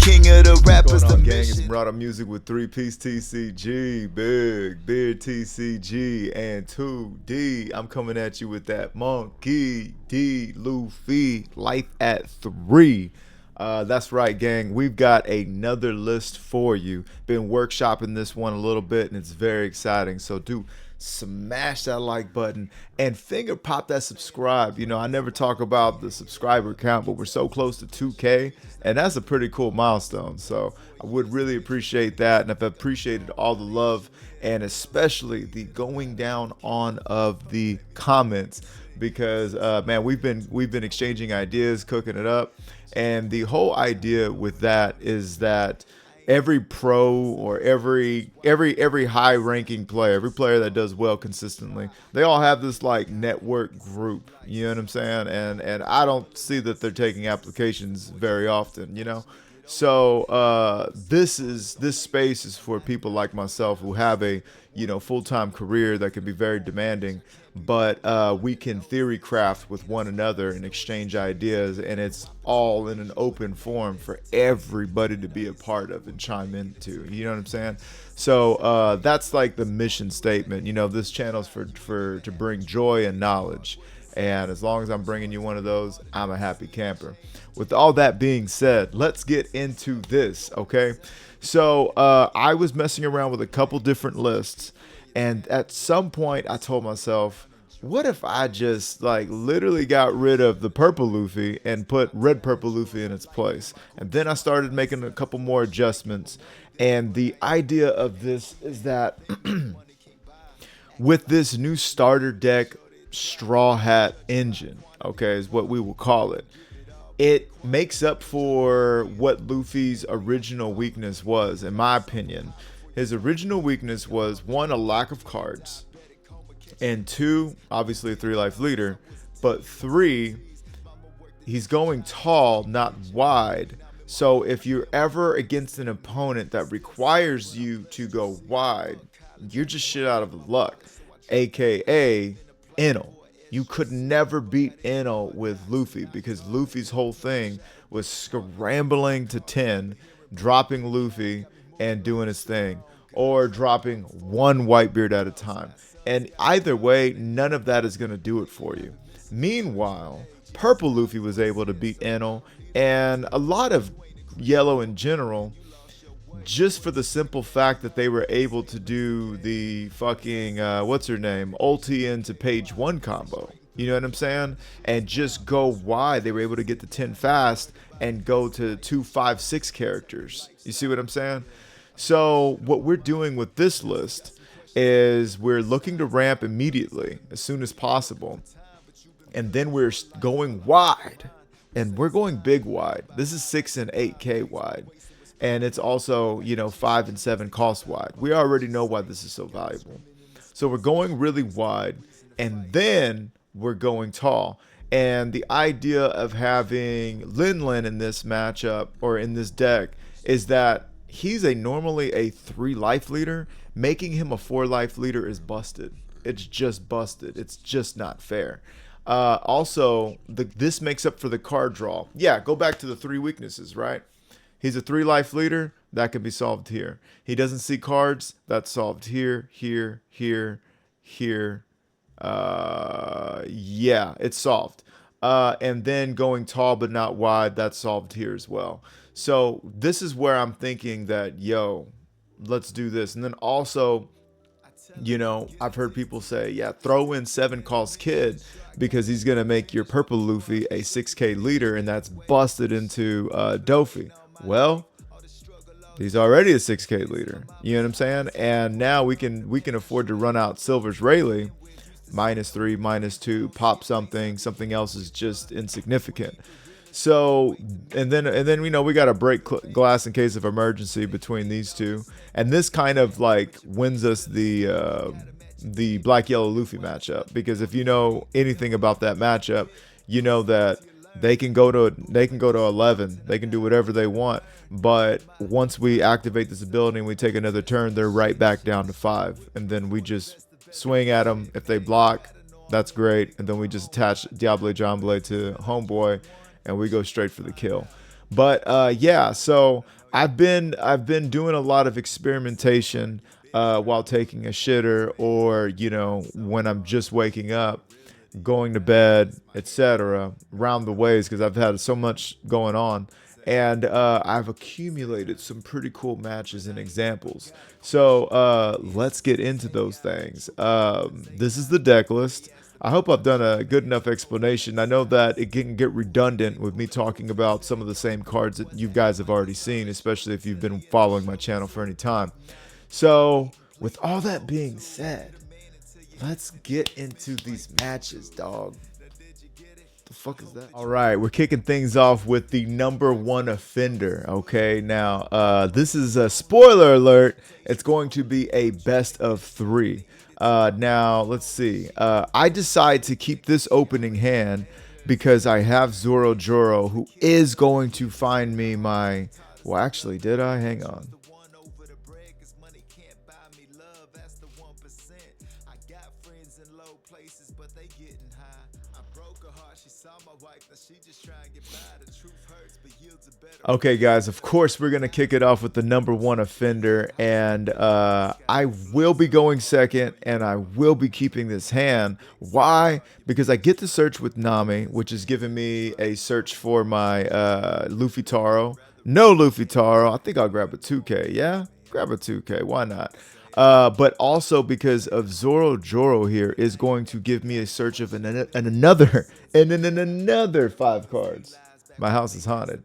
king of the rappers. What's The going on, gang? It's mission. Murata Music with 3-Piece TCG, Big Beard TCG, and 2D. I'm coming at you with that Monkey D Luffy Life at 3. That's right, gang. We've got another list for you. Been workshopping this one a little bit, and it's very exciting. So do smash that like button and finger pop that subscribe. You know, I never talk about the subscriber count, but we're so close to 2K, and that's a pretty cool milestone. So I would really appreciate that, and I've appreciated all the love and especially the going down on of the comments, because man, we've been exchanging ideas, cooking it up, and the whole idea with that is that every pro or every high ranking player, every player that does well consistently, they all have this like network group, you know what I'm saying? And I don't see that they're taking applications very often, you know. So this space is for people like myself who have a, you know, full-time career that can be very demanding, but we can theory craft with one another and exchange ideas, and it's all in an open forum for everybody to be a part of and chime into. You know what I'm saying? So that's like the mission statement. You know, this channel is to bring joy and knowledge. And as long as I'm bringing you one of those, I'm a happy camper. With all that being said, let's get into this, okay? So I was messing around with a couple different lists, and at some point I told myself, what if I just like literally got rid of the purple Luffy and put red purple Luffy in its place? And then I started making a couple more adjustments. And the idea of this is that with this new starter deck straw hat engine, okay, is what we will call it, it makes up for what Luffy's original weakness was. In my opinion, his original weakness was, one, a lack of cards, and two, obviously a 3-life leader, but three, he's going tall, not wide. So if you're ever against an opponent that requires you to go wide, you're just shit out of luck, aka Enel. You could never beat Enel with Luffy, because Luffy's whole thing was scrambling to 10, dropping Luffy and doing his thing, or dropping one Whitebeard at a time. And either way, none of that is going to do it for you. Meanwhile, purple Luffy was able to beat Enel and a lot of yellow in general, just for the simple fact that they were able to do the fucking what's her name, ulti into page 1 combo. You know what I'm saying? And just go wide. They were able to get to 10 fast and go to 2, 5, 6 characters. You see what I'm saying? So what we're doing with this list is we're looking to ramp immediately as soon as possible, and then we're going wide, and we're going big wide. This is 6 and 8k wide. And it's also, you know, 5 and 7 cost wide. We already know why this is so valuable. So we're going really wide, and then we're going tall. And the idea of having Lin in this matchup, or in this deck, is that he's normally a 3-life leader. Making him a 4-life leader is busted. It's just busted. It's just not fair. Also, this makes up for the card draw. Yeah, go back to the 3 weaknesses, right? He's a 3-life leader, that can be solved here. He doesn't see cards, that's solved here, here, here, here. Yeah, it's solved. And then going tall but not wide, that's solved here as well. So this is where I'm thinking that, yo, let's do this. And then also, you know, I've heard people say, yeah, throw in 7 cost Kid, because he's going to make your purple Luffy a 6k leader, and that's busted into Doffy. Well, he's already a 6k leader. You know what I'm saying? And now we can afford to run out Silver's Rayleigh, -3, -2, pop something else is just insignificant. So and then you know, we got to break glass in case of emergency between these two, and this kind of like wins us the black yellow Luffy matchup, because if you know anything about that matchup, you know that they can go to 11, they can do whatever they want, but once we activate this ability and we take another turn, they're right back down to 5, and then we just swing at them. If they block, that's great, and then we just attach Diable Jamble to homeboy and we go straight for the kill. But yeah, so I've been doing a lot of experimentation while taking a shitter, or when I'm just waking up, going to bed, etc. Around the ways, because I've had so much going on. And I've accumulated some pretty cool matches and examples. So let's get into those things. This is the deck list. I hope I've done a good enough explanation. I know that it can get redundant with me talking about some of the same cards that you guys have already seen, especially if you've been following my channel for any time. So, with all that being said, let's get into these matches, dog. The fuck is that? All right, we're kicking things off with the number one offender. Okay, now this is a spoiler alert. It's going to be a best of three. Now let's see. I decide to keep this opening hand because I have Zoro Joro, who is going to find me my. Well, actually, did I? Hang on. Okay, guys, of course, we're going to kick it off with the number one offender, and I will be going second, and I will be keeping this hand. Why? Because I get to search with Nami, which is giving me a search for my Luffy Taro. No Luffy Taro. I think I'll grab a 2K, yeah? Grab a 2K, why not? But also because of Zoro Joro here is going to give me a search of another 5 cards. My house is haunted.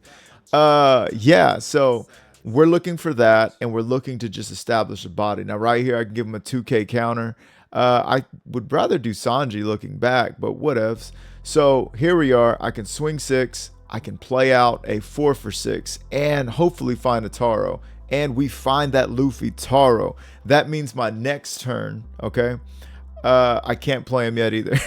Yeah, so we're looking for that, and we're looking to just establish a body. Now, right here, I can give him a 2K counter. I would rather do Sanji looking back, but whatevs. So here we are. I can swing 6. I can play out a 4 for 6 and hopefully find a Taro. And we find that Luffy Taro. That means my next turn, okay? I can't play him yet either.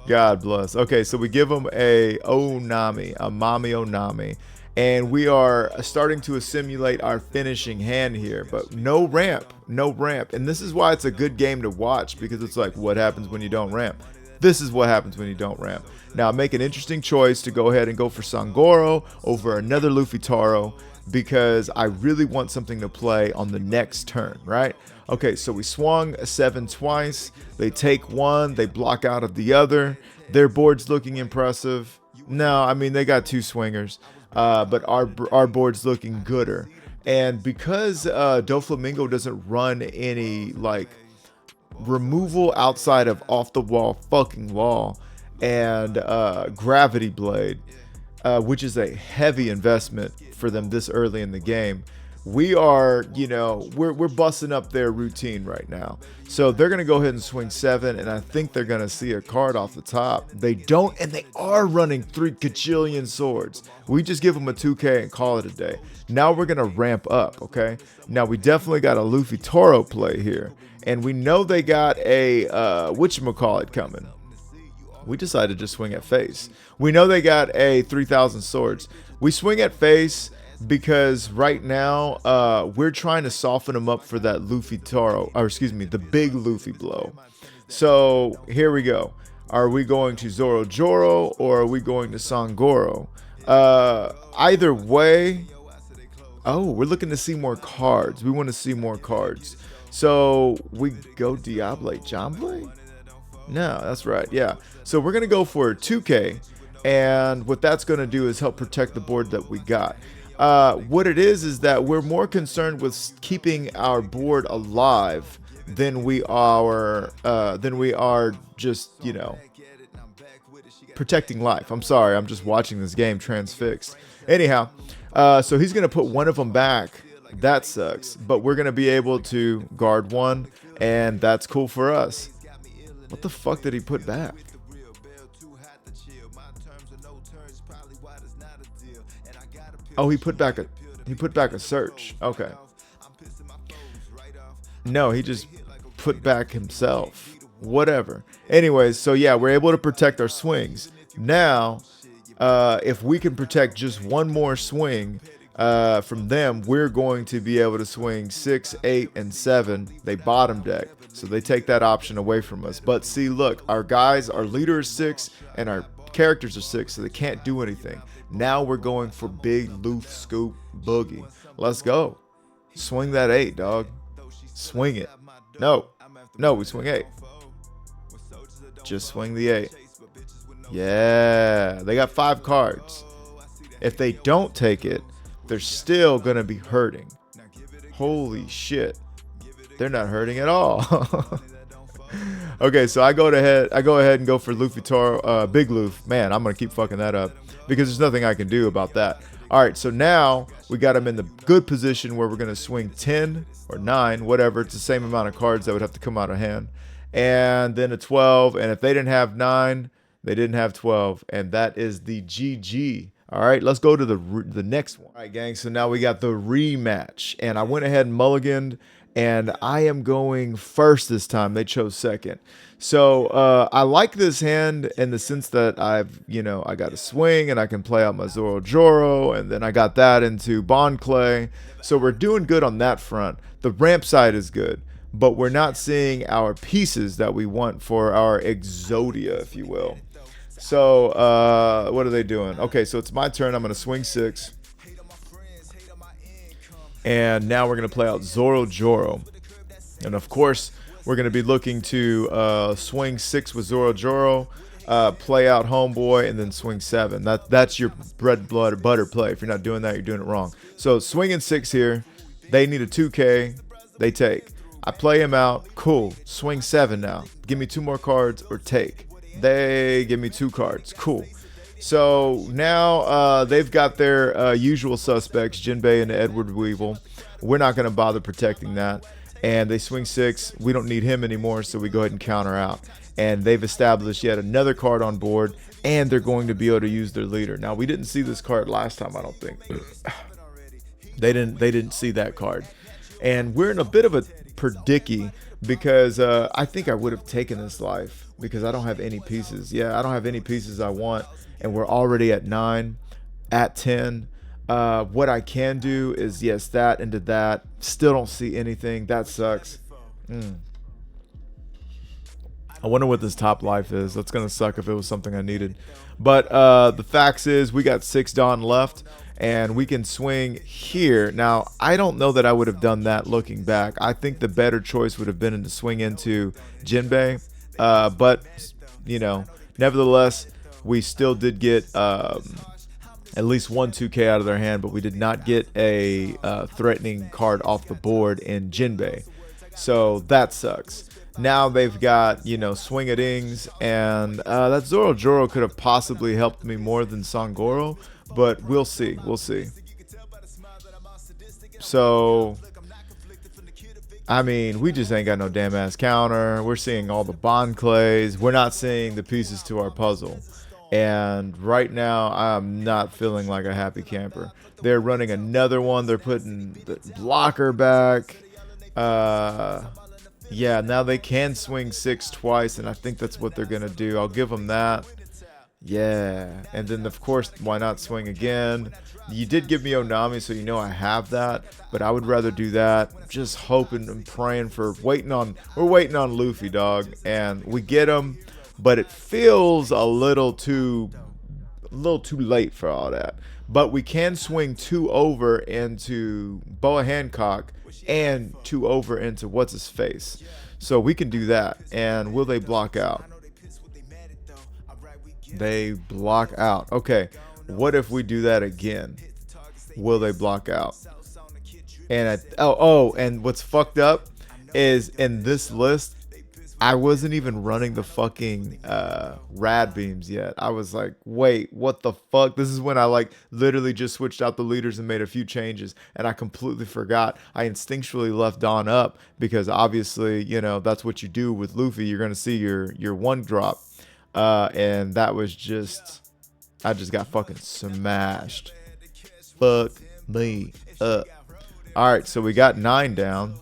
God bless. Okay, so we give him a Onami, a Mami Onami, and we are starting to assimilate our finishing hand here, but no ramp, no ramp. And this is why it's a good game to watch, because it's like, what happens when you don't ramp? This is what happens when you don't ramp. Now, make an interesting choice to go ahead and go for Sangoro over another Luffy Taro, because I really want something to play on the next turn, right? Okay, so we swung a 7 twice. They take 1, they block out of the other. Their board's looking impressive. No, I mean, they got 2 swingers, but our board's looking gooder. And because Doflamingo doesn't run any, like, removal outside of off-the-wall fucking wall and Gravity Blade, which is a heavy investment for them this early in the game, we are, we're busting up their routine right now. So they're going to go ahead and swing 7, and I think they're going to see a card off the top. They don't, and they are running 3 kajillion swords. We just give them a 2K and call it a day. Now we're going to ramp up, okay? Now we definitely got a Luffy Toro play here, and we know they got a, whatchamacallit coming. We decided to just swing at face. We know they got a 3,000 swords. We swing at face because right now we're trying to soften them up for that Luffy Taro, or excuse me, the big Luffy blow. So here we go. Are we going to Zoro Joro or are we going to Sangoro? Either way, oh, we're looking to see more cards. We want to see more cards. So we go Diable Jamble? No, that's right. Yeah. So we're going to go for 2K. And what that's going to do is help protect the board that we got. What it is that we're more concerned with keeping our board alive than we are just, protecting life. I'm sorry. I'm just watching this game transfixed. Anyhow, so he's going to put one of them back. That sucks. But we're going to be able to guard one. And that's cool for us. What the fuck did he put back? Oh, he put back a search. Okay. No, he just put back himself. Whatever. Anyways, so yeah, we're able to protect our swings. Now, if we can protect just one more swing from them, we're going to be able to swing 6, 8, and 7. They bottom deck. So they take that option away from us. But see, look, our leader is 6 and our characters are 6, so they can't do anything. Now we're going for big Loof Scoop Boogie. Let's go. Swing that 8, dog. Swing it. No. No, we swing 8. Just swing the 8. Yeah. They got 5 cards. If they don't take it, they're still going to be hurting. Holy shit. They're not hurting at all. Okay, so I go ahead and go for Luffy Toro, Big Loof. Man, I'm going to keep fucking that up because there's nothing I can do about that. All right, so now we got him in the good position where we're going to swing 10 or 9, whatever. It's the same amount of cards that would have to come out of hand. And then a 12. And if they didn't have 9, they didn't have 12. And that is the GG. All right, let's go to the next one. All right, gang, so now we got the rematch. And I went ahead and mulliganed. And I am going first this time. They chose second. So I like this hand in the sense that I got a swing and I can play out my Zoro Joro. And then I got that into Bond Clay. So we're doing good on that front. The ramp side is good. But we're not seeing our pieces that we want for our Exodia, if you will. So what are they doing? Okay, so it's my turn. I'm going to swing 6. And now we're going to play out Zoro Joro. And of course, we're going to be looking to swing 6 with Zoro Joro, play out Homeboy, and then swing 7. That's your bread, butter play. If you're not doing that, you're doing it wrong. So swinging 6 here. They need a 2K. They take. I play him out. Cool. Swing 7 now. Give me 2 more cards or take. They give me 2 cards. Cool. So now they've got their usual suspects, Jinbei and Edward Weevil. We're not going to bother protecting that. And they swing 6. We don't need him anymore, so we go ahead and counter out. And they've established yet another card on board, and they're going to be able to use their leader. Now, we didn't see this card last time, I don't think. They didn't see that card. And we're in a bit of a perdicky because I think I would have taken this life because I don't have any pieces. Yeah, I don't have any pieces I want. And we're already at 9, at 10. What I can do is, yes, that into that. Still don't see anything. That sucks. I wonder what this top life is. That's going to suck if it was something I needed. But the facts is we got 6 Dawn left. And we can swing here. Now, I don't know that I would have done that looking back. I think the better choice would have been to swing into Jinbei. But, nevertheless, we still did get at least 1 2K out of their hand, but we did not get a threatening card off the board in Jinbei. So that sucks. Now they've got, swing-a-dings, and that Zoro Joro could have possibly helped me more than Sangoro, but we'll see. We'll see. So, I mean, we just ain't got no damn ass counter. We're seeing all the Bond Clays. We're not seeing the pieces to our puzzle. And right now, I'm not feeling like a happy camper. They're running another one. They're putting the blocker back. Yeah, now they can swing 6 twice, and I think that's what they're going to do. I'll give them that. Yeah, and then, of course, why not swing again? You did give me Onami, so I have that, but I would rather do that. Just hoping and praying for we're waiting on Luffy, dog, and we get him, but it feels a little too late for all that. But we can swing 2 over into Boa Hancock and 2 over into what's his face. So we can do that. And will they block out? They block out. Okay. What if we do that again? Will they block out? And and what's fucked up is in this list, I wasn't even running the fucking rad beams yet. I was like, wait, what the fuck? This is when I literally just switched out the leaders and made a few changes, and I completely forgot. I instinctually left Dawn up because obviously, that's what you do with Luffy. You're gonna see your 1 drop, and that was just, I just got fucking smashed. Fuck me up. All right, so we got 9 down,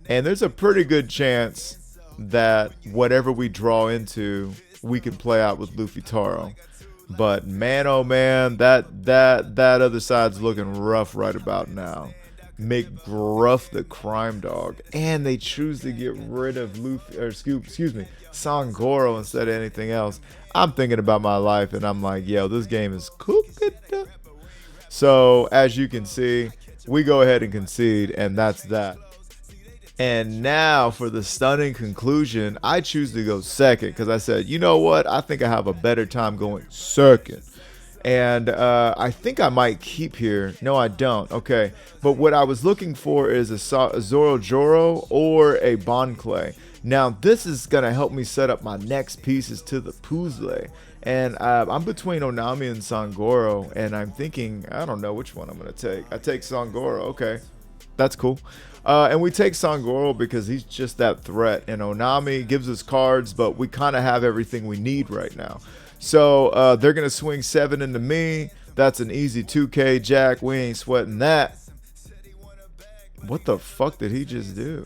and there's a pretty good chance that whatever we draw into, we can play out with Luffy Taro. But man, oh man, that other side's looking rough right about now. McGruff the crime dog, and they choose to get rid of Luffy, or excuse me, Sangoro instead of anything else. I'm thinking about my life, and I'm like, yo, this game is cooking. So as you can see, we go ahead and concede, and that's that. And now for the stunning conclusion, I choose to go second because I said, you know what? I think I have a better time going second. And I think I might keep here. No, I don't. Okay. But what I was looking for is a Zoro Joro or a Bon Clay. Now, this is going to help me set up my next pieces to the puzzle. And I'm between Onami and Sangoro. And I'm thinking, I don't know which one I'm going to take. I take Sangoro. Okay. That's cool. And we take Sangoro because he's just that threat. And Onami gives us cards, but we kind of have everything we need right now. So they're going to swing 7 into me. That's an easy 2K, Jack. We ain't sweating that. What the fuck did he just do?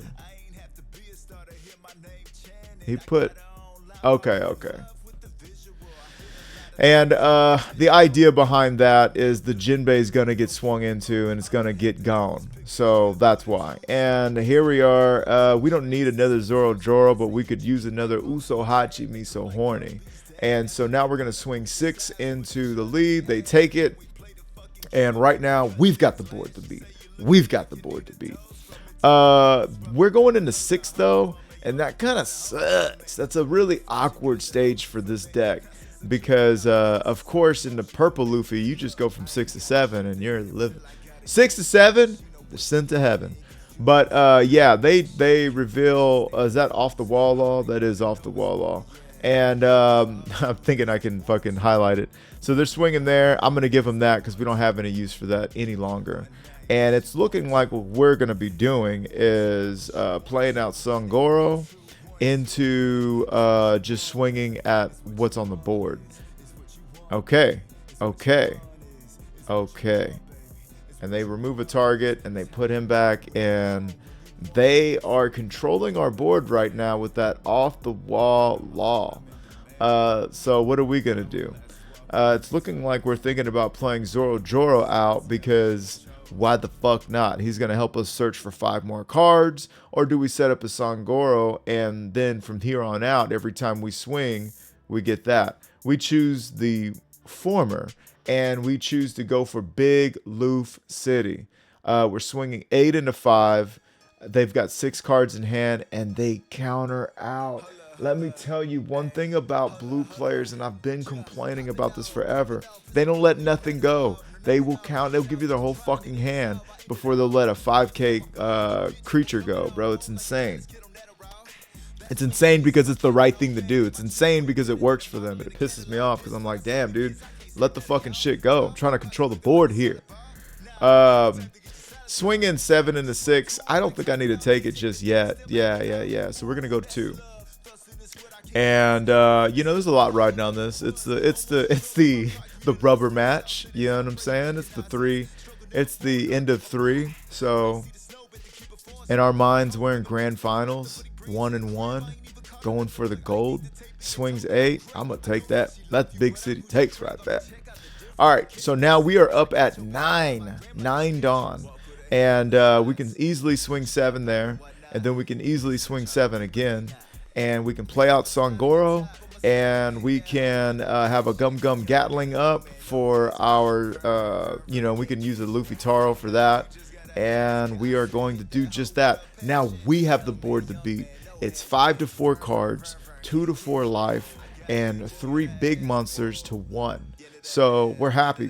He put... Okay. And the idea behind that is the Jinbei is going to get swung into and it's going to get gone. So that's why. And here we are. We don't need another Zoro Joro, but we could use another Uso Hachi Me So Horny. And so now we're going to swing 6 into the lead. They take it. And right now, we've got the board to beat. We're going into 6, though. And that kind of sucks. That's a really awkward stage for this deck. Because, of course, in the purple Luffy, you just go from 6 to 7. And you're living. 6 to 7, they're sent to heaven. But, yeah, they reveal... is that off the wall law? That is off the wall law. And I'm thinking I can fucking highlight it. So they're swinging there. I'm going to give them that because we don't have any use for that any longer. And it's looking like what we're going to be doing is playing out Sangoro into just swinging at what's on the board. Okay. And they remove a target and they put him back, and they are controlling our board right now with that off the wall law. So what are we gonna do? It's looking like we're thinking about playing Zoro Joro out because why the fuck not? He's gonna help us search for 5 more cards. Or do we set up a Sangoro and then from here on out, every time we swing, we get that? We choose the former, and we choose to go for Big Luffy City. We're swinging 8 into 5. They've got 6 cards in hand, and they counter out. Let me tell you one thing about blue players, and I've been complaining about this forever. They don't let nothing go. They will count. They'll give you their whole fucking hand before they'll let a 5K creature go, bro. It's insane. It's insane because it's the right thing to do. It's insane because it works for them. But it pisses me off because I'm like, damn, dude, let the fucking shit go. I'm trying to control the board here. Swinging 7 into 6. I don't think I need to take it just yet. Yeah. So we're gonna go 2. And you know, there's a lot riding on this. It's the rubber match. You know what I'm saying? It's the 3. It's the end of 3. So in our minds, we're in grand finals, 1-1, going for the gold. Swings 8. I'm gonna take that. That's big city takes right there. All right. So now we are up at 9 Dawn. And we can easily swing 7 there. And then we can easily swing 7 again. And we can play out Sangoro. And we can have a Gum Gum Gatling up for our, we can use a Luffy Taro for that. And we are going to do just that. Now we have the board to beat. It's 5 to 4 cards, 2 to 4 life, and 3 big monsters to 1. So we're happy.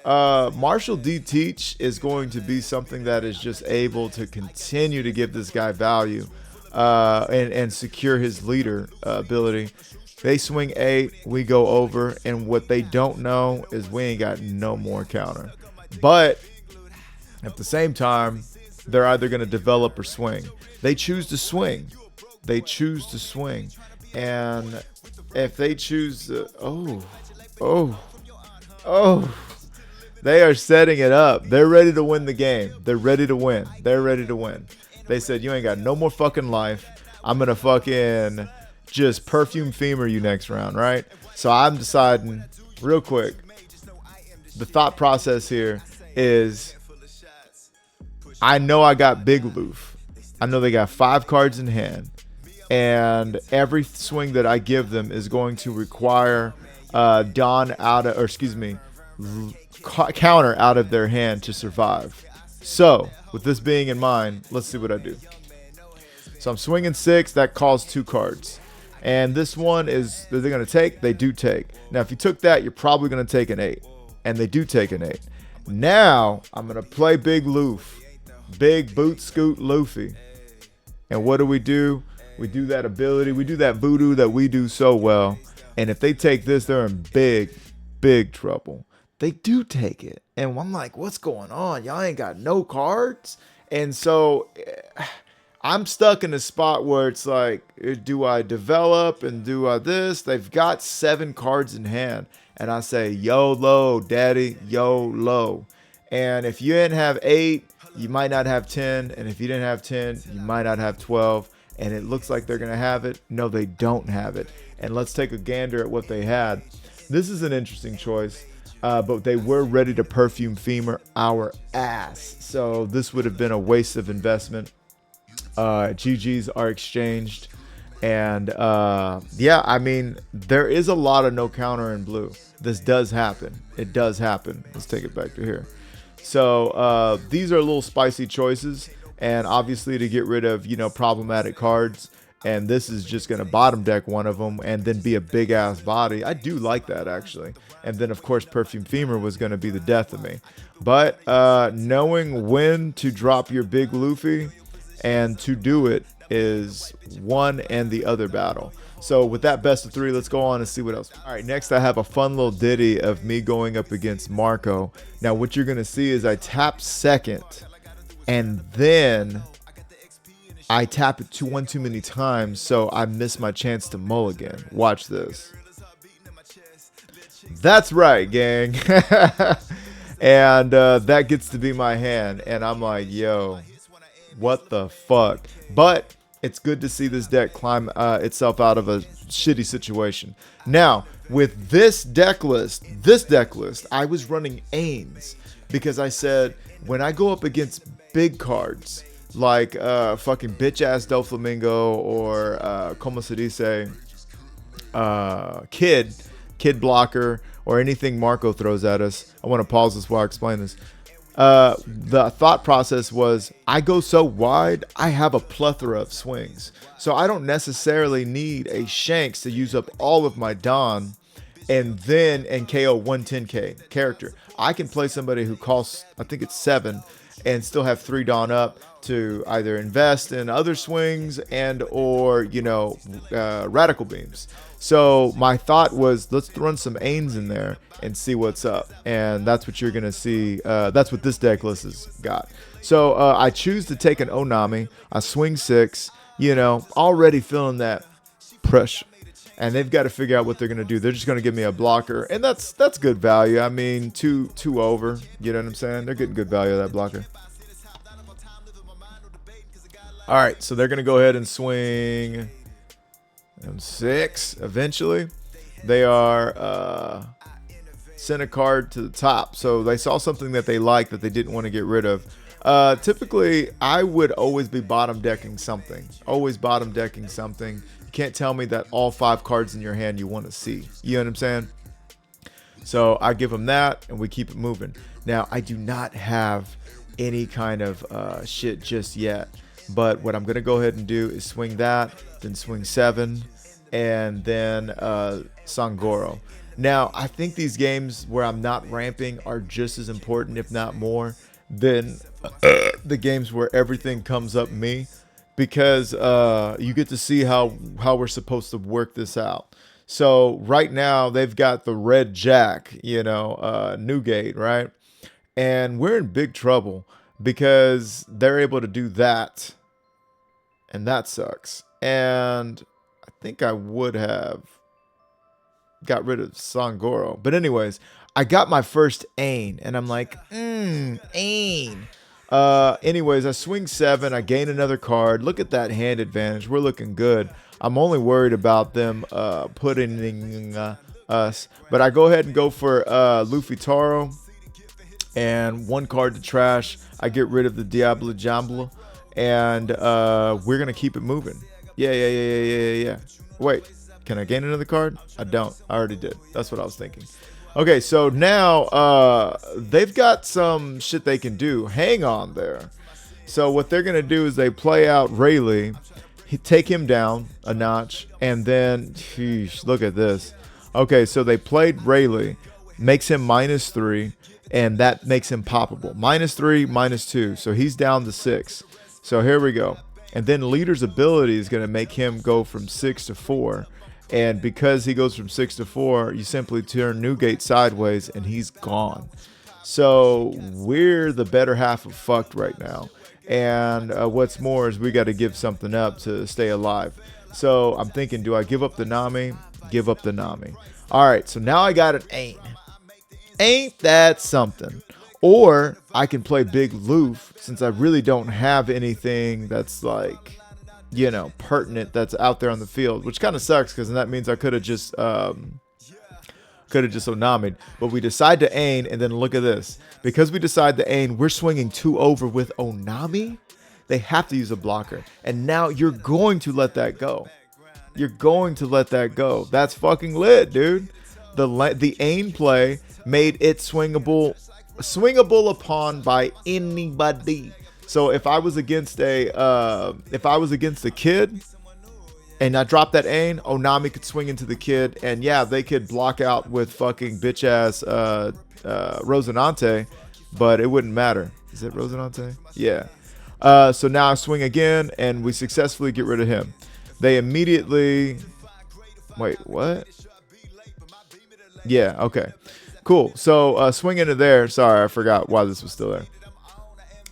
Marshall D. Teach is going to be something that is just able to continue to give this guy value and secure his leader ability. They swing 8, we go over, and what they don't know is we ain't got no more counter. But at the same time, they're either going to develop or swing. They choose to swing. And if they choose they are setting it up. They're ready to win the game. They're ready to win. They said, you ain't got no more fucking life. I'm going to fucking just perfume femur you next round, right? So I'm deciding real quick. The thought process here is I know I got Big Luffy. I know they got 5 cards in hand. And every swing that I give them is going to require Dawn out of, or excuse me, counter out of their hand to survive. So, with this being in mind, let's see what I do. So I'm swinging 6. That calls 2 cards. And this one is, they're going to take? They do take. Now, if you took that, you're probably going to take an 8. And they do take an 8. Now, I'm going to play Big Luffy. Big Boot Scoot Luffy. And what do? We do that ability. We do that voodoo that we do so well. And if they take this, they're in big, big trouble. They do take it. And I'm like, what's going on? Y'all ain't got no cards? And so I'm stuck in a spot where it's like, do I develop and do I this? They've got 7 cards in hand. And I say, YOLO, daddy, YOLO. And if you didn't have 8, you might not have 10. And if you didn't have 10, you might not have 12. And it looks like they're going to have it. No, they don't have it. And let's take a gander at what they had. This is an interesting choice. But they were ready to perfume femur our ass. So this would have been a waste of investment. GGs are exchanged. And yeah, I mean, there is a lot of no counter in blue. This does happen. It does happen. Let's take it back to here. So these are little spicy choices. And obviously to get rid of, you know, problematic cards. And this is just going to bottom deck one of them and then be a big ass body. I do like that, actually. And then, of course, Perfume Femur was going to be the death of me. But knowing when to drop your big Luffy and to do it is one and the other battle. So with that best of 3, let's go on and see what else. All right, next I have a fun little ditty of me going up against Marco. Now, what you're going to see is I tap second and then I tap it one too many times, so I miss my chance to mulligan. Watch this. That's right, gang. And that gets to be my hand. And I'm like, yo, what the fuck? But it's good to see this deck climb itself out of a shitty situation. Now, with this deck list, I was running Ains because I said, when I go up against big cards, like fucking bitch ass Doflamingo or como se dice, kid blocker, or anything Marco throws at us. I want to pause this while I explain this. The thought process was, I go so wide, I have a plethora of swings, so I don't necessarily need a Shanks to use up all of my Don and then KO 110k character. I can play somebody who costs, I think it's 7, and still have 3 Dawn up to either invest in other swings and or, you know, radical beams. So my thought was, let's run some Ains in there and see what's up. And that's what you're going to see. That's what this deck list has got. So I choose to take an Onami. I swing 6, you know, already feeling that pressure. And they've got to figure out what they're going to do. They're just going to give me a blocker. And that's good value. I mean, two over. You know what I'm saying? They're getting good value of that blocker. All right, so they're going to go ahead and swing 6 eventually. They are sent a card to the top. So they saw something that they liked that they didn't want to get rid of. Typically, I would always be bottom decking something. Always bottom decking something. You can't tell me that all 5 cards in your hand you want to see. You know what I'm saying? So I give them that, and we keep it moving. Now, I do not have any kind of shit just yet. But what I'm going to go ahead and do is swing that, then swing 7, and then Sangoro. Now, I think these games where I'm not ramping are just as important, if not more, than the games where everything comes up me. Because you get to see how we're supposed to work this out. So right now, they've got the red jack, you know, Newgate, right? And we're in big trouble because they're able to do that. And that sucks. And I think I would have got rid of Sangoro. But anyways, I got my first Ain. And I'm like, Ain. Anyways, I swing 7. I gain another card. Look at that hand advantage. We're looking good. I'm only worried about them putting us. But I go ahead and go for Luffy Taro. And 1 card to trash. I get rid of the Diablo Jambla. And we're going to keep it moving. Yeah. Wait. Can I gain another card? I don't. I already did. That's what I was thinking. Okay, so now they've got some shit they can do. Hang on there. So what they're going to do is they play out Rayleigh, take him down a notch, and then, sheesh, look at this. Okay, so they played Rayleigh, makes him -3, and that makes him poppable. -3, -2, so he's down to 6. So here we go. And then Leader's ability is going to make him go from 6 to 4. And because he goes from 6 to 4, you simply turn Newgate sideways, and he's gone. So we're the better half of fucked right now. And what's more is we got to give something up to stay alive. So I'm thinking, do I give up the Nami? Give up the Nami. All right, so now I got an Ain't. Ain't that something? Or I can play Big Loof, since I really don't have anything that's like, you know, pertinent that's out there on the field, which kind of sucks because that means I could have just Onami'd. But we decide to Ain, and then look at this. Because we decide to Ain, we're swinging 2 over with Onami. They have to use a blocker. And now you're going to let that go. You're going to let that go. That's fucking lit, dude. The Ain play made it swingable upon by anybody. So if I was against a kid and I dropped that Ain, Onami could swing into the kid, and yeah, they could block out with fucking bitch ass Rosinante, but it wouldn't matter. Is it Rosinante? Yeah. So now I swing again, and we successfully get rid of him. They immediately, wait, what? Yeah, okay, cool. So swing into there. Sorry, I forgot why this was still there.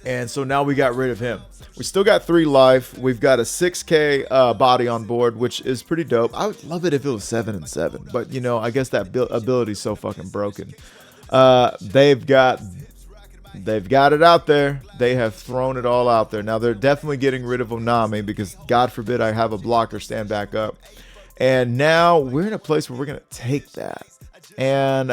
And so now we got rid of him. We still got 3 life. We've got a 6K body on board, which is pretty dope. I would love it if it was 7 and 7, but you know, I guess that ability is so fucking broken. They've got it out there. They have thrown it all out there. Now they're definitely getting rid of Onami because God forbid I have a blocker stand back up. And now we're in a place where we're gonna take that. And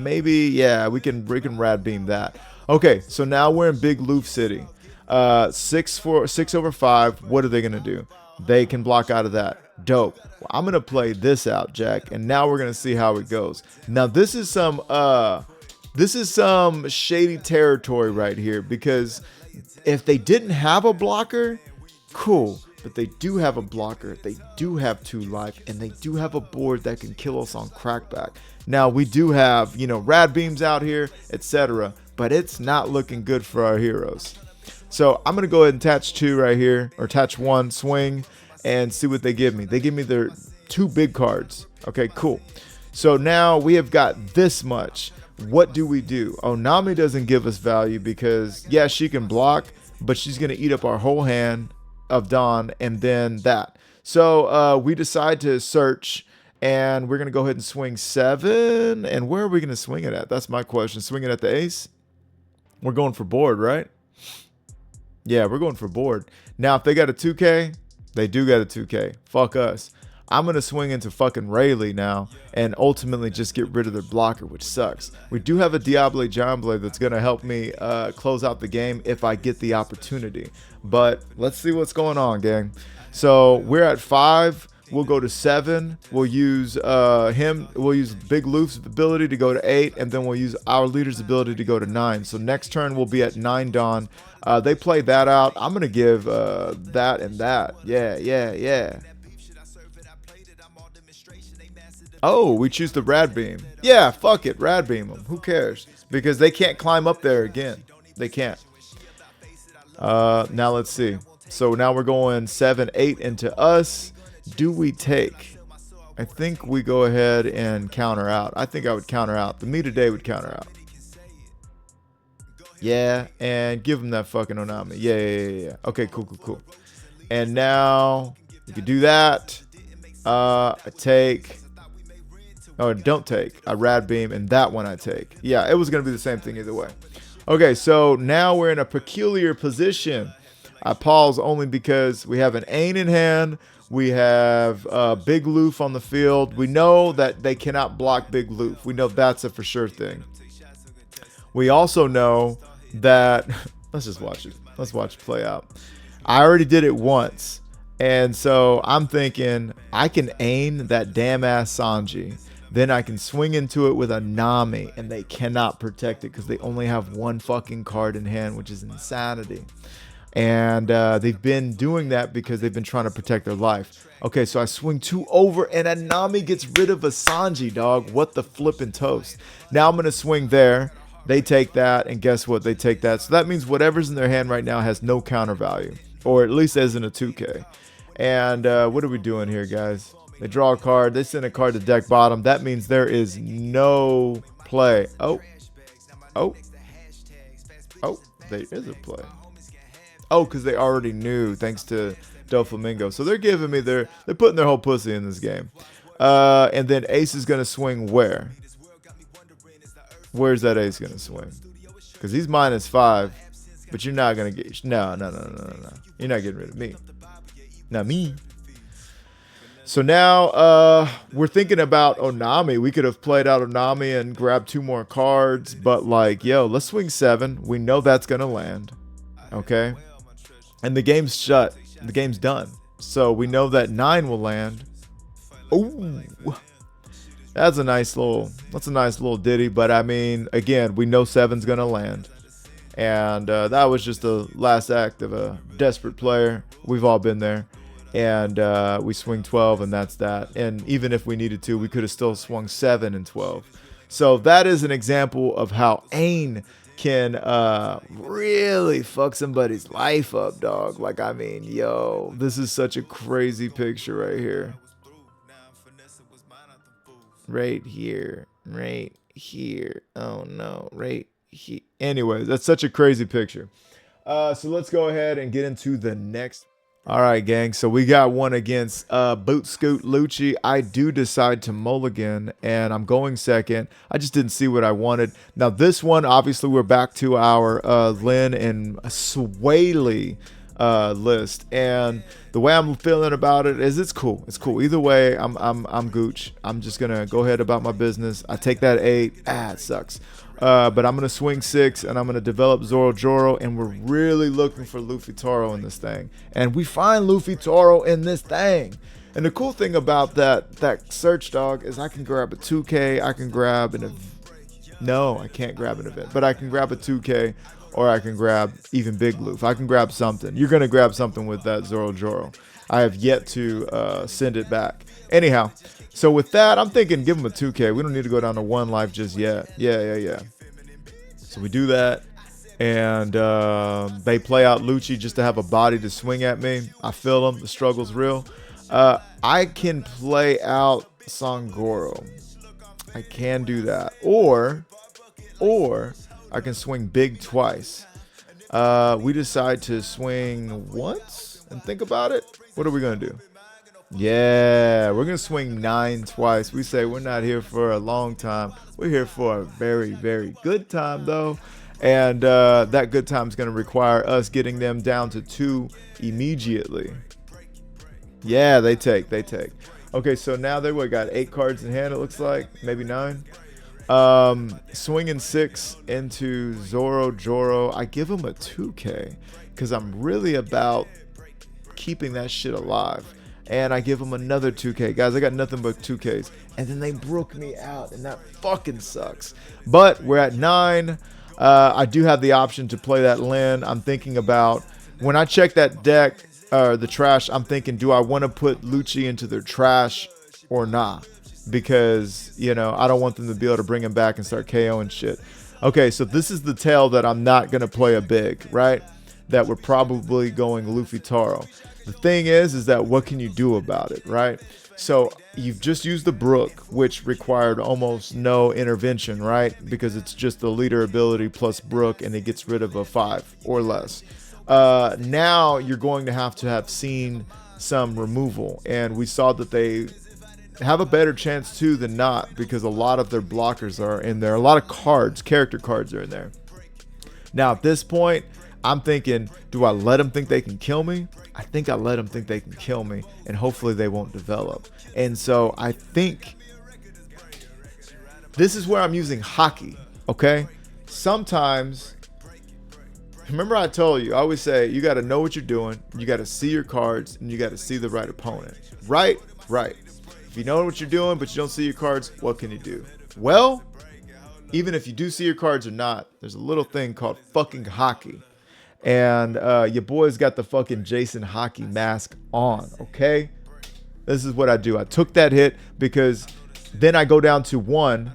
maybe, yeah, we can rad beam that. Okay, so now we're in Big Loof City. 6 over 5. What are they gonna do? They can block out of that. Dope. Well, I'm gonna play this out, Jack, and now we're gonna see how it goes. Now this is some shady territory right here, because if they didn't have a blocker, cool. But they do have a blocker, they do have 2 life, and they do have a board that can kill us on crackback. Now we do have, you know, rad beams out here, etc., but it's not looking good for our heroes. So I'm gonna go ahead and attach 2 right here, or attach 1, swing, and see what they give me. They give me their 2 big cards. Okay, cool. So now we have got this much. What do we do? Onami doesn't give us value because, yeah, she can block, but she's gonna eat up our whole hand of Dawn, and then that. So we decide to search, and we're gonna go ahead and swing 7. And where are we gonna swing it at? That's my question. Swing it at the ace? We're going for board, right? Yeah, we're going for board. Now, if they got a 2K, they do got a 2K. Fuck us. I'm going to swing into fucking Rayleigh now and ultimately just get rid of their blocker, which sucks. We do have a Diable Jamble that's going to help me close out the game if I get the opportunity. But let's see what's going on, gang. So we're at 5. We'll go to 7. We'll use We'll use Big Loof's ability to go to 8, and then we'll use our leader's ability to go to 9. So next turn we'll be at 9 Dawn. They play that out. I'm gonna give that and that. Yeah. Oh, we choose the rad beam. Yeah, fuck it, rad beam them. Who cares? Because they can't climb up there again. They can't. Now let's see. So now we're going 7, 8 into us. Do we take? I think we go ahead and counter out. I think I would counter out. The me today would counter out. Yeah, and give him that fucking Onami. Yeah. Okay, cool. And now we could do that. I take. Oh, don't take. I rad beam, and that one I take. Yeah, it was gonna be the same thing either way. Okay, so now we're in a peculiar position. I pause only because we have an Ain in hand. We have Big Loof on the field. We know that they cannot block Big Loof. We know that's a for sure thing. We also know that let's just watch it. Let's watch it play out. I already did it once, And so I'm thinking I can aim that damn ass Sanji. Then I can swing into it with a Nami, and they cannot protect it because they only have one fucking card in hand, which is insanity. And they've been doing that because they've been trying to protect their life. Okay, so I swing 2 over, and a Nami gets rid of a Sanji, dog. What the flippin' toast. Now I'm going to swing there. They take that, and guess what? They take that. So that means whatever's in their hand right now has no counter value, or at least isn't a 2K. And what are we doing here, guys? They draw a card. They send a card to deck bottom. That means there is no play. Oh, there is a play. Oh, because they already knew, thanks to Doflamingo. So they're giving me they're putting their whole pussy in this game. And then Ace is gonna swing where? Where's that Ace gonna swing? Because he's -5, but you're not gonna get no. You're not getting rid of me. Not me. So now we're thinking about Onami. We could have played out Onami and grabbed 2 more cards, but like, yo, let's swing 7. We know that's gonna land. Okay. And the game's shut. The game's done. So we know that 9 will land. Ooh. That's a nice little ditty. But I mean, again, we know 7's gonna land. And that was just the last act of a desperate player. We've all been there. And we swing 12, and that's that. And even if we needed to, we could have still swung 7 and 12. So that is an example of how ANEL can really fuck somebody's life up, dog. Like, I mean, yo, this is such a crazy picture right here. Right here. Oh no, right here. Anyways, that's such a crazy picture. So let's go ahead and get into the next. All right, gang. So we got one against Boot Scoot Lucci. I do decide to mulligan, and I'm going second. I just didn't see what I wanted. Now, this one, obviously, we're back to our Lin and Swaley list, and the way I'm feeling about it is it's cool. It's cool. Either way, I'm gooch. I'm just gonna go ahead about my business. I take that 8. It sucks. But I'm going to swing 6, and I'm going to develop Zoro Joro, and we're really looking for Luffy Toro in this thing. And we find Luffy Toro in this thing. And the cool thing about that search, dog, is I can grab a 2K, I can grab an event. No, I can't grab an event, but I can grab a 2K, or I can grab even Big Luffy. I can grab something. You're going to grab something with that Zoro Joro. I have yet to send it back. Anyhow, so with that, I'm thinking give him a 2K. We don't need to go down to 1 life just yet. Yeah. So we do that, and they play out Lucci just to have a body to swing at me. I feel them. The struggle's real. I can play out Sangoro. I can do that. Or I can swing big twice. We decide to swing once and think about it. What are we going to do? Yeah, we're going to swing 9 twice. We say we're not here for a long time. We're here for a very, very good time, though. And that good time is going to require us getting them down to 2 immediately. Yeah, they take. Okay, so now they got 8 cards in hand, it looks like. Maybe 9. Swinging 6 into Zoro Joro. I give them a 2K because I'm really about keeping that shit alive. And I give them another 2K. Guys, I got nothing but 2Ks. And then they broke me out, and that fucking sucks. But we're at 9. I do have the option to play that Lin. I'm thinking about, when I check that deck, the trash, I'm thinking, do I want to put Lucci into their trash or not? Because, you know, I don't want them to be able to bring him back and start KOing shit. Okay, so this is the tale that I'm not going to play a big, right? That we're probably going Luffy Taro. The thing is that what can you do about it, right? So you've just used the Brook, which required almost no intervention, right? Because it's just the leader ability plus Brook, and it gets rid of a 5 or less. Now you're going to have seen some removal, and we saw that they have a better chance too than not, because a lot of their blockers are in there. A lot of cards, character cards are in there. Now at this point, I'm thinking, do I let them think they can kill me? I think I let them think they can kill me, and hopefully they won't develop. And so I think this is where I'm using hockey, okay? Sometimes Remember I told you, I always say, you got to know what you're doing. You got to see your cards, and you got to see the right opponent. Right? Right. If you know what you're doing, but you don't see your cards, what can you do? Well, even if you do see your cards or not, there's a little thing called fucking hockey. And your boy's got the fucking Jason hockey mask on, okay? This is what I do. I took that hit because then I go down to one.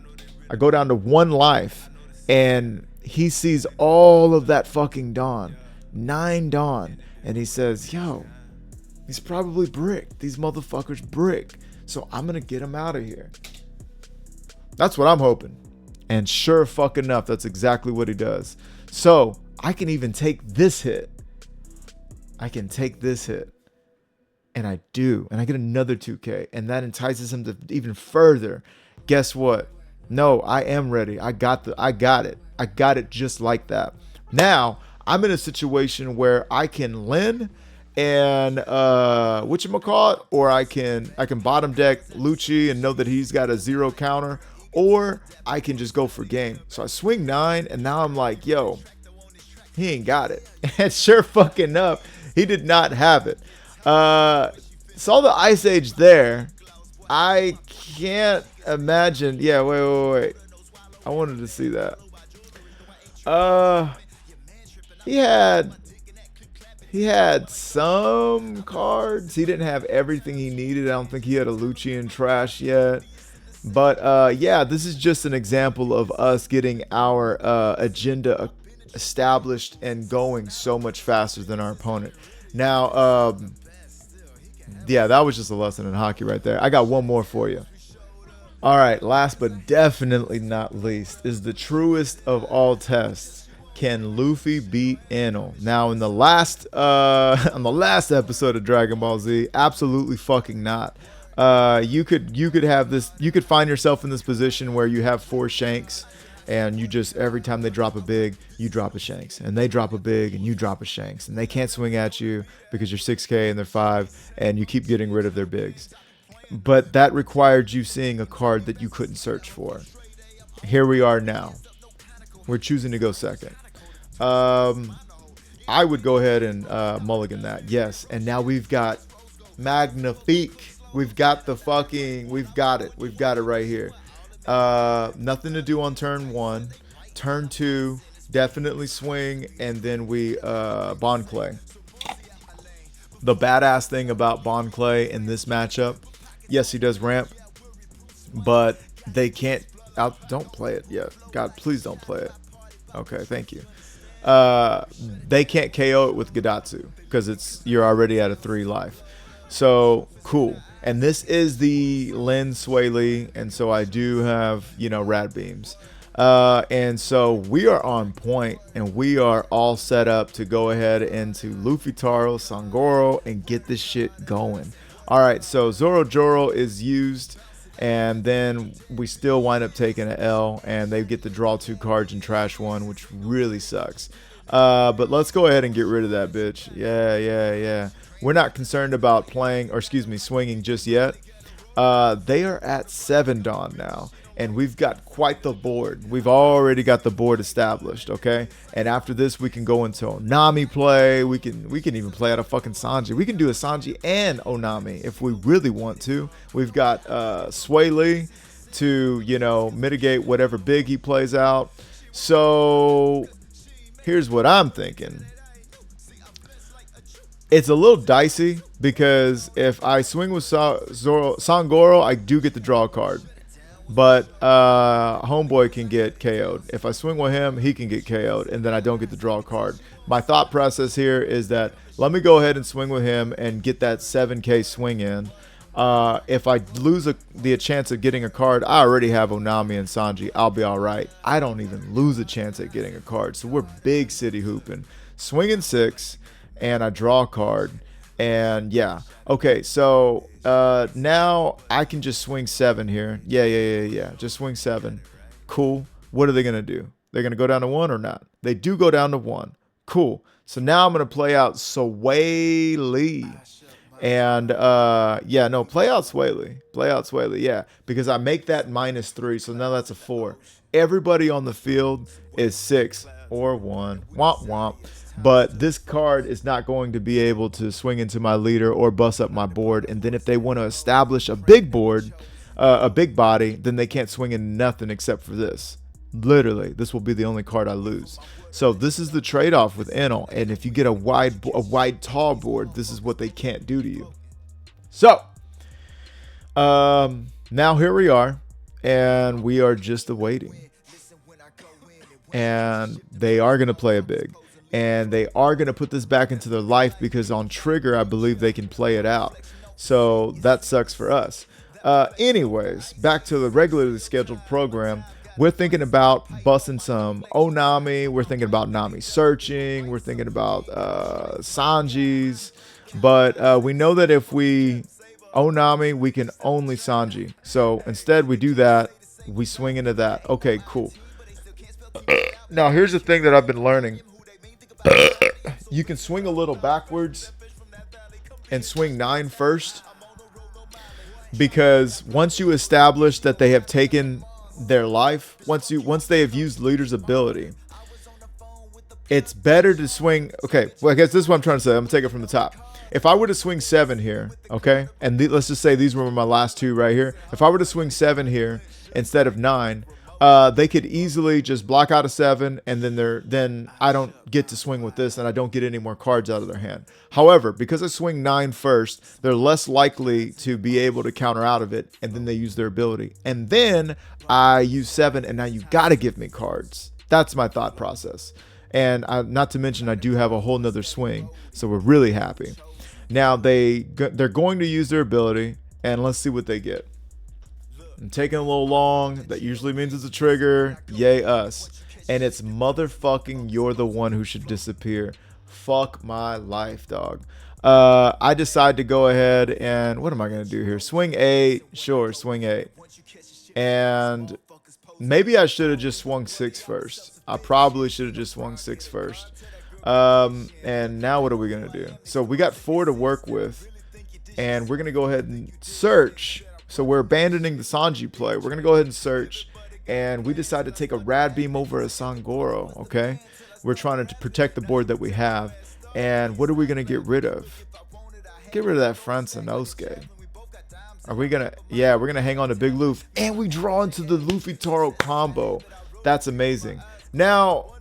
I go down to one life, and he sees all of that fucking Dawn. 9 Dawn. And he says, yo, he's probably brick. These motherfuckers brick. So I'm going to get him out of here. That's what I'm hoping. And sure fucking enough, that's exactly what he does. So I can even take this hit. I can take this hit. And I do. And I get another 2K. And that entices him to even further. Guess what? No, I am ready. I got it. I got it just like that. Now, I'm in a situation where I can Lin and whatchamacallit, or I can bottom deck Lucci and know that he's got a 0 counter, or I can just go for game. So I swing 9, and now I'm like, yo, he ain't got it. And sure fucking enough, he did not have it. Saw the Ice Age there. I can't imagine. Yeah, wait. I wanted to see that. He had some cards. He didn't have everything he needed. I don't think he had a Lucci in trash yet. But yeah, this is just an example of us getting our agenda established and going so much faster than our opponent. Now, yeah, that was just a lesson in hockey right there. I got one more for you. All right, last but definitely not least is the truest of all tests. Can Luffy beat Enel? Now, in the last on the last episode of Dragon Ball Z, absolutely fucking not. You could have this. You could find yourself in this position where you have 4 Shanks, and you just, every time they drop a big, you drop a Shanks, and they drop a big, and you drop a Shanks, and they can't swing at you because you're 6K and they're 5, and you keep getting rid of their bigs. But that required you seeing a card that you couldn't search for. Here we are now. We're choosing to go second. I would go ahead and mulligan that. Yes. And now we've got Magnifique. We've got we've got it. We've got it right here. Nothing to do on turn 1. Turn 2, definitely swing. And then we Bond Clay. The badass thing about Bond Clay in this matchup, yes, he does ramp, but they can't don't play it yet. God, please don't play it. Okay, thank you. They can't KO it with Gadatsu because you're already at a 3 life. So cool. And this is the Lin Sway Lee, and so I do have, rad beams. And so we are on point, and we are all set up to go ahead into Luffy Taro, Sangoro, and get this shit going. All right, so Zoro Joro is used, and then we still wind up taking an L, and they get to draw 2 cards and trash 1, which really sucks. But let's go ahead and get rid of that bitch. Yeah. We're not concerned about swinging just yet. They are at 7 Dawn now, and we've got quite the board. We've already got the board established, okay? And after this, we can go into Onami play. We can even play out a fucking Sanji. We can do a Sanji and Onami if we really want to. We've got Sway Lee to, mitigate whatever big he plays out. So here's what I'm thinking. It's a little dicey because if I swing with Sangoro, I do get to draw a card. But Homeboy can get KO'd. If I swing with him, he can get KO'd, and then I don't get to draw a card. My thought process here is that let me go ahead and swing with him and get that 7K swing in. If I lose the chance of getting a card, I already have Onami and Sanji. I'll be all right. I don't even lose a chance at getting a card. So we're big city hooping. Swinging 6. And I draw a card, and yeah. Okay, so now I can just swing 7 here. Yeah. Just swing 7. Cool. What are they going to do? They're going to go down to 1 or not? They do go down to 1. Cool. So now I'm going to play out Sway Lee. And play out Sway Lee. Play out Sway Lee, yeah. Because I make that -3, so now that's a 4. Everybody on the field is 6. or 1. Womp womp. But this card is not going to be able to swing into my leader or bust up my board. And then if they want to establish a big board, a big body, then they can't swing in nothing except for this. Literally, this will be the only card I lose. So this is the trade-off with Enel. And if you get a wide tall board, this is what they can't do to you. So now here we are, and we are just awaiting. And they are going to play a big. And they are going to put this back into their life because on trigger, I believe they can play it out. So that sucks for us. Anyways, back to the regularly scheduled program. We're thinking about busting some Onami. We're thinking about Nami searching. We're thinking about Sanji's. But we know that if we Onami, we can only Sanji. So instead we do that. We swing into that. Okay, cool. Now here's the thing that I've been learning. You can swing a little backwards and swing 9 first, because once you establish that they have taken their life, once they have used leader's ability, it's better to swing. Okay, well, I guess this is what I'm trying to say. I'm gonna take it from the top. If I were to swing 7 here, okay, and let's just say these were my last 2 right here. If I were to swing 7 here instead of 9, they could easily just block out a 7, and then I don't get to swing with this, and I don't get any more cards out of their hand. However, because I swing 9 first, they're less likely to be able to counter out of it, and then they use their ability. And then I use 7, and now you got to give me cards. That's my thought process. And not to mention, I do have a whole nother swing, so we're really happy. Now they're going to use their ability, and let's see what they get. I'm taking a little long. That usually means it's a trigger. Yay us. And it's motherfucking you're the one who should disappear. Fuck my life, dog. I decide to go ahead and what am I going to do here? Swing 8. Sure, swing 8. And maybe I should have just swung 6 first. I probably should have just swung 6 first. And now what are we going to do? So we got 4 to work with. And we're going to go ahead and search. So we're abandoning the Sanji play. We're going to go ahead and search. And we decide to take a Rad Beam over a Sangoro, okay? We're trying to protect the board that we have. And what are we going to get rid of? Get rid of that Fransanosuke. Are we going to... Yeah, we're going to hang on to Big Luffy. And we draw into the Luffy Taro combo. That's amazing. Now,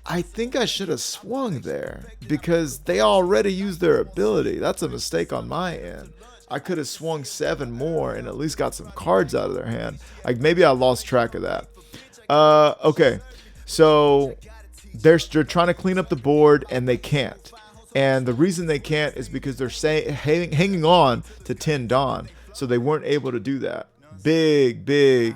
I think I should have swung there because they already used their ability. That's a mistake on my end. I could have swung 7 more and at least got some cards out of their hand. Like maybe I lost track of that. Okay, so they're trying to clean up the board and they can't. And the reason they can't is because they're hanging on to 10 Dawn. So they weren't able to do that. Big me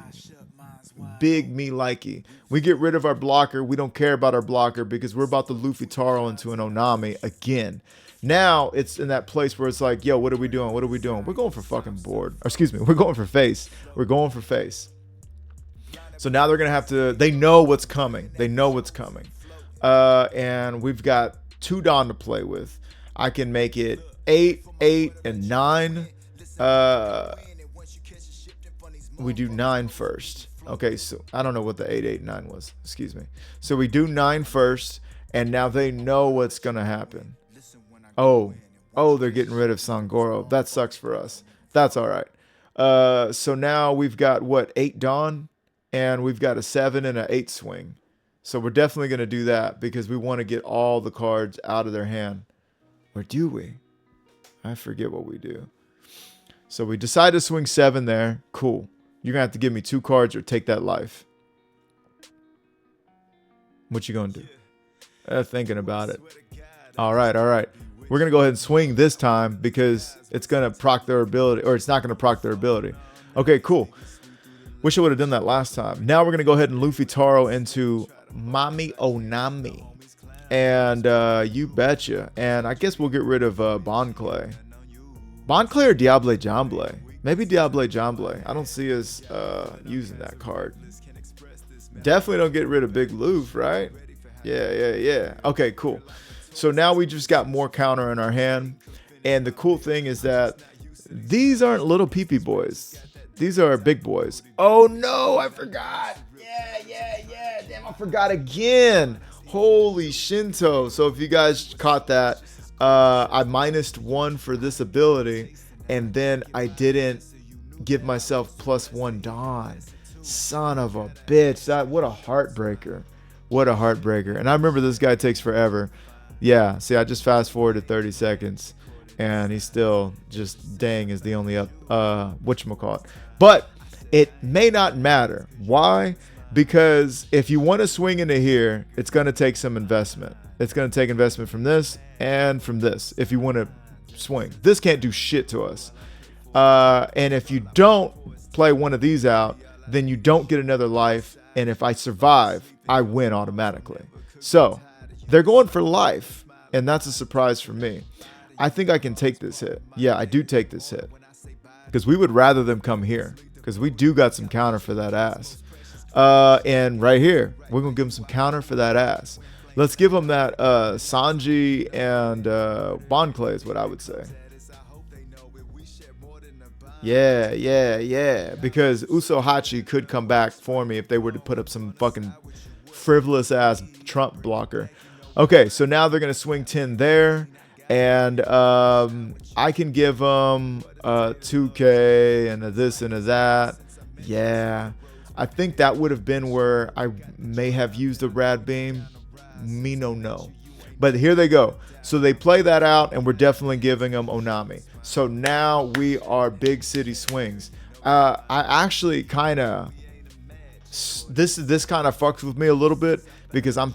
likey. We get rid of our blocker. We don't care about our blocker because we're about to Luffy Taro into an Onami again. Now it's in that place where it's like, yo, what are we doing? What are we doing? We're going for fucking board. Or excuse me, we're going for face. We're going for face. So now they're going to have to, they know what's coming. They know what's coming. And we've got 2 Dawn to play with. I can make it 8, 8, and 9. We do 9 first. Okay, so I don't know what the 8, 8, 9 was. Excuse me. So we do 9 first, and now they know what's going to happen. Oh, they're getting rid of Sangoro. That sucks for us. That's all right. So now we've got, what, 8 Dawn? And we've got a 7 and an 8 swing. So we're definitely going to do that because we want to get all the cards out of their hand. Or do we? I forget what we do. So we decide to swing 7 there. Cool. You're going to have to give me 2 cards or take that life. What you going to do? Thinking about it. All right. We're going to go ahead and swing this time because it's going to proc their ability, or it's not going to proc their ability. Okay, cool. Wish I would have done that last time. Now we're going to go ahead and Luffy Taro into Mami Onami. And you betcha. And I guess we'll get rid of Bon Clay. Bon Clay or Diable Jamble? Maybe Diable Jamble. I don't see us using that card. Definitely don't get rid of Big Luffy, right? Yeah. Okay, cool. So now we just got more counter in our hand. And the cool thing is that these aren't little peepee boys. These are big boys. Oh no, I forgot. Yeah. Damn, I forgot again. Holy Shinto. So if you guys caught that, I minused 1 for this ability, and then I didn't give myself +1 Dawn. Son of a bitch. What a heartbreaker. What a heartbreaker. And I remember this guy takes forever. Yeah, see, I just fast forwarded 30 seconds, and he's still just dang is the only up whatchamacallit. But it may not matter. Why? Because if you want to swing into here, it's going to take some investment. It's going to take investment from this and from this if you want to swing. This can't do shit to us. And if you don't play one of these out, then you don't get another life. And if I survive, I win automatically. So they're going for life, and that's a surprise for me. I think I can take this hit. Yeah, I do take this hit, because we would rather them come here, because we do got some counter for that ass. And right here, we're going to give them some counter for that ass. Let's give them that Sanji and Bonclay is what I would say. Yeah. Because Usohachi could come back for me if they were to put up some fucking frivolous ass Trump blocker. Okay, so now they're going to swing 10 there. And I can give them 2K and a this and a that. Yeah. I think that would have been where I may have used a rad beam. Me no know. But here they go. So they play that out, and we're definitely giving them Onami. So now we are big city swings. I actually kind of, this kind of fucks with me a little bit, because I'm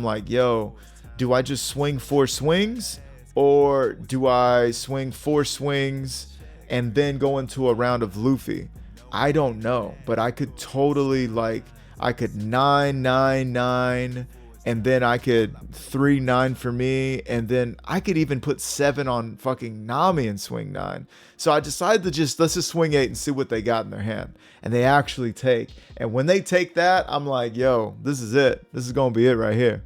like, yo, do I just swing 4 swings, or do I swing 4 swings and then go into a round of Luffy? I don't know, but I could totally, like, I could 9, and then I could 3-9 for me, and then I could even put 7 on fucking Nami and swing 9. So I decided to let's just swing 8 and see what they got in their hand. And they actually take. And when they take that, I'm like, yo, this is it. This is gonna be it right here.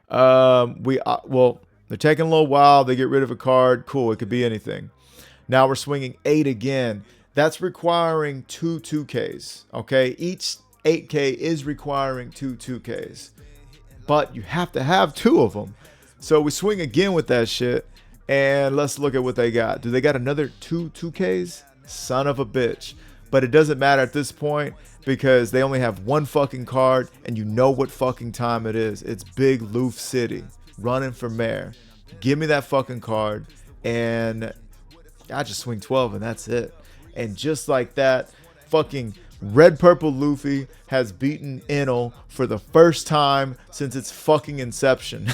Well, they're taking a little while. They get rid of a card. Cool. It could be anything. Now we're swinging 8 again. That's requiring 2 2Ks. Okay, each 8K is requiring 2 2Ks, but you have to have 2 of them. So we swing again with that shit, and let's look at what they got. Do they got another 2 2Ks? Son of a bitch. But it doesn't matter at this point, because they only have 1 fucking card, and you know what fucking time it is. It's Big Luffy City running for mayor. Give me that fucking card, and I just swing 12, and that's it. And just like that, fucking Red Purple Luffy has beaten Enel for the first time since its fucking inception.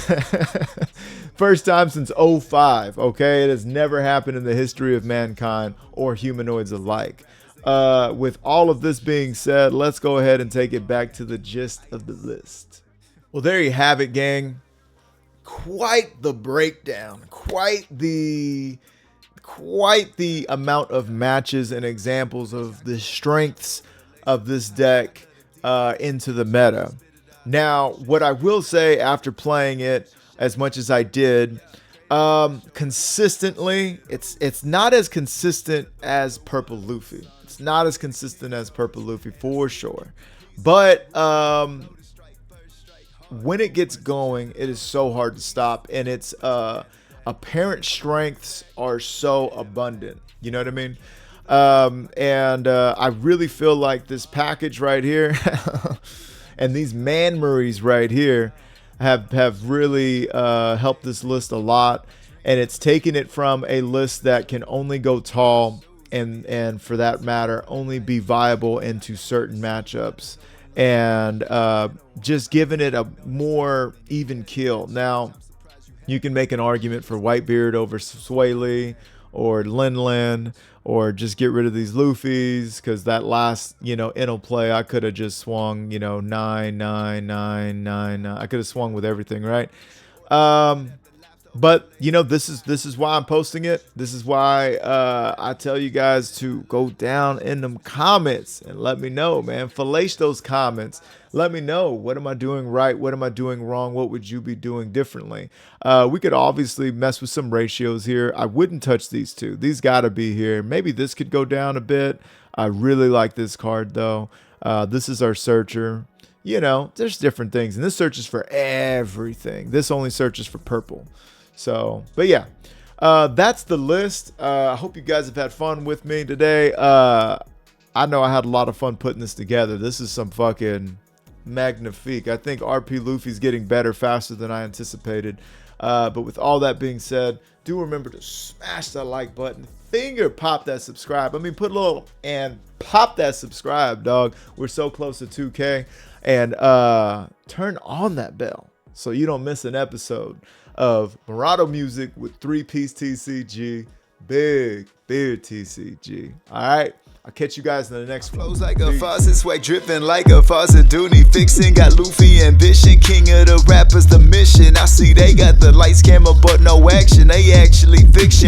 First time since 05, okay? It has never happened in the history of mankind or humanoids alike. With all of this being said, let's go ahead and take it back to the gist of the list. Well, there you have it, gang. Quite the breakdown. Quite the amount of matches and examples of the strengths of this deck into the meta. Now, what I will say after playing it as much as I did, consistently, it's not as consistent as Purple Luffy. It's not as consistent as Purple Luffy for sure. But when it gets going, it is so hard to stop, and it's apparent strengths are so abundant. You know what I mean? I really feel like this package right here and these Manmaries right here have really helped this list a lot. And it's taken it from a list that can only go tall and for that matter, only be viable into certain matchups, and just giving it a more even kill. Now, you can make an argument for Whitebeard over Sway Lee or Lin, or just get rid of these Luffys, because that last, Enel play, I could have just swung, 9, 9, 9, 9. I could have swung with everything, right? But this is why I'm posting it. This is why I tell you guys to go down in them comments and let me know, man. Fillet those comments. Let me know, what am I doing right? What am I doing wrong? What would you be doing differently? We could obviously mess with some ratios here. I wouldn't touch these 2. These gotta be here. Maybe this could go down a bit. I really like this card though. This is our searcher. You know, there's different things, and this searches for everything. This only searches for purple. So, but yeah, that's the list. I hope you guys have had fun with me today. I know I had a lot of fun putting this together. This is some fucking magnifique. I think RP Luffy's getting better faster than I anticipated. But with all that being said, do remember to smash that like button, finger pop that subscribe. I mean, put a little and pop that subscribe, dog. We're so close to 2K. And turn on that bell so you don't miss an episode of Murado Music with 3-piece TCG. Big TCG. All right. I'll catch you guys in the next one. Flows like a faucet, swag dripping like a faucet. Dooney fixing, got Luffy ambition. King of the rappers, the mission. I see they got the lights, camera, but no action. They actually fiction.